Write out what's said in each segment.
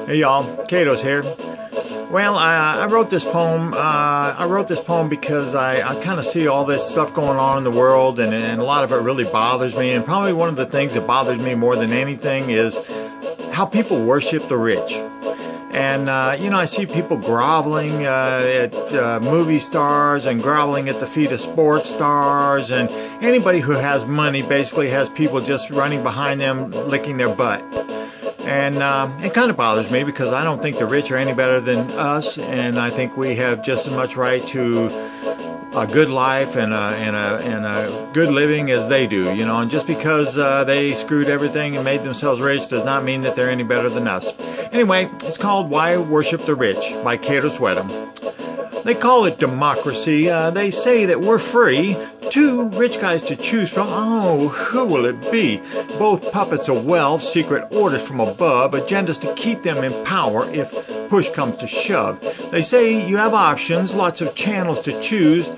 Hey y'all, Kato's here. Well, I wrote this poem. I wrote this poem because I kind of see all this stuff going on in the world, and a lot of it really bothers me. And probably one of the things that bothers me more than anything is how people worship the rich. And you know, I see people groveling at movie stars and groveling at the feet of sports stars, and anybody who has money basically has people just running behind them, licking their butt. And it kind of bothers me because I don't think the rich are any better than us, and I think we have just as much right to a good life and a good living as they do, you know. And just because they screwed everything and made themselves rich does not mean that they're any better than us. Anyway, it's called Why Worship the Rich by Cato Sweatham. They call it democracy. They say that we're free. Two rich guys to choose from. Oh, who will it be? Both puppets of wealth, secret orders from above, agendas to keep them in power if push comes to shove. They say you have options, lots of channels to choose,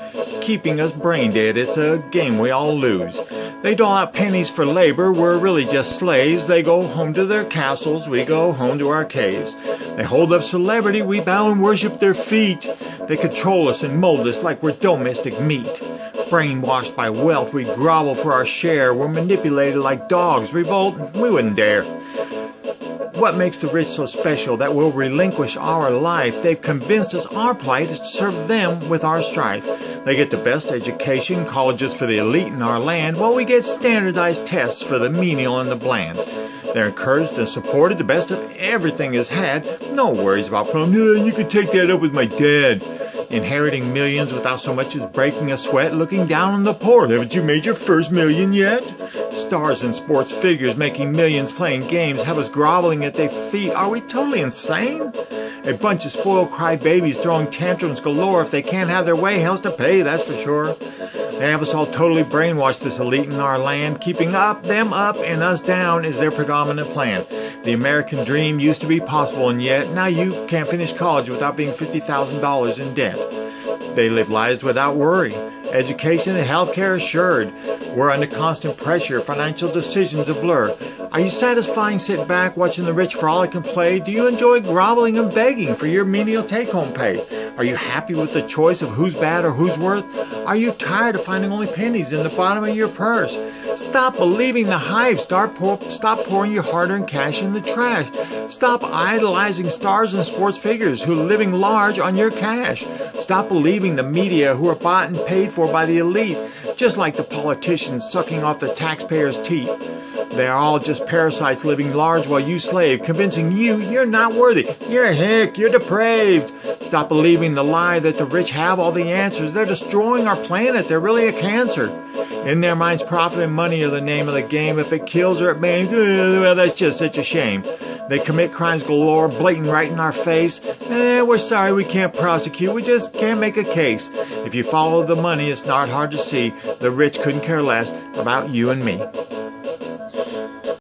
keeping us brain dead. It's a game we all lose. They dole out pennies for labor, we're really just slaves. They go home to their castles, we go home to our caves. They hold up celebrity, we bow and worship their feet. They control us and mold us like we're domestic meat. Brainwashed by wealth, we grovel for our share. We're manipulated like dogs. Revolt, we wouldn't dare. What makes the rich so special that we'll relinquish our life? They've convinced us our plight is to serve them with our strife. They get the best education, colleges for the elite in our land, while we get standardized tests for the menial and the bland. They're encouraged and supported. The best of everything is had. No worries about prom. Yeah, you can take that up with my dad. Inheriting millions without so much as breaking a sweat, looking down on the poor. Haven't you made your first million yet? Stars and sports figures making millions playing games have us groveling at their feet. Are we totally insane? A bunch of spoiled crybabies throwing tantrums galore. If they can't have their way, hell's to pay, that's for sure. They have us all totally brainwashed, this elite in our land. Keeping them up and us down is their predominant plan. The American dream used to be possible, and yet now you can't finish college without being $50,000 in debt. They live lives without worry. Education and healthcare assured. We're under constant pressure. Financial decisions a blur. Are you satisfying sit back watching the rich frolic and play? Do you enjoy groveling and begging for your menial take-home pay? Are you happy with the choice of who's bad or who's worth? Are you tired of finding only pennies in the bottom of your purse? Stop believing the hype. Stop pouring your hard-earned cash in the trash. Stop idolizing stars and sports figures who are living large on your cash. Stop believing the media who are bought and paid for by the elite, just like the politicians sucking off the taxpayers' teeth. They are all just parasites living large while you slave, convincing you you're not worthy. You're a hick, you're depraved. Stop believing the lie that the rich have all the answers. They're destroying our planet. They're really a cancer. In their minds, profit and money are the name of the game. If it kills or it maims, well, that's just such a shame. They commit crimes galore, blatant right in our face. We're sorry we can't prosecute. We just can't make a case. If you follow the money, it's not hard to see. The rich couldn't care less about you and me.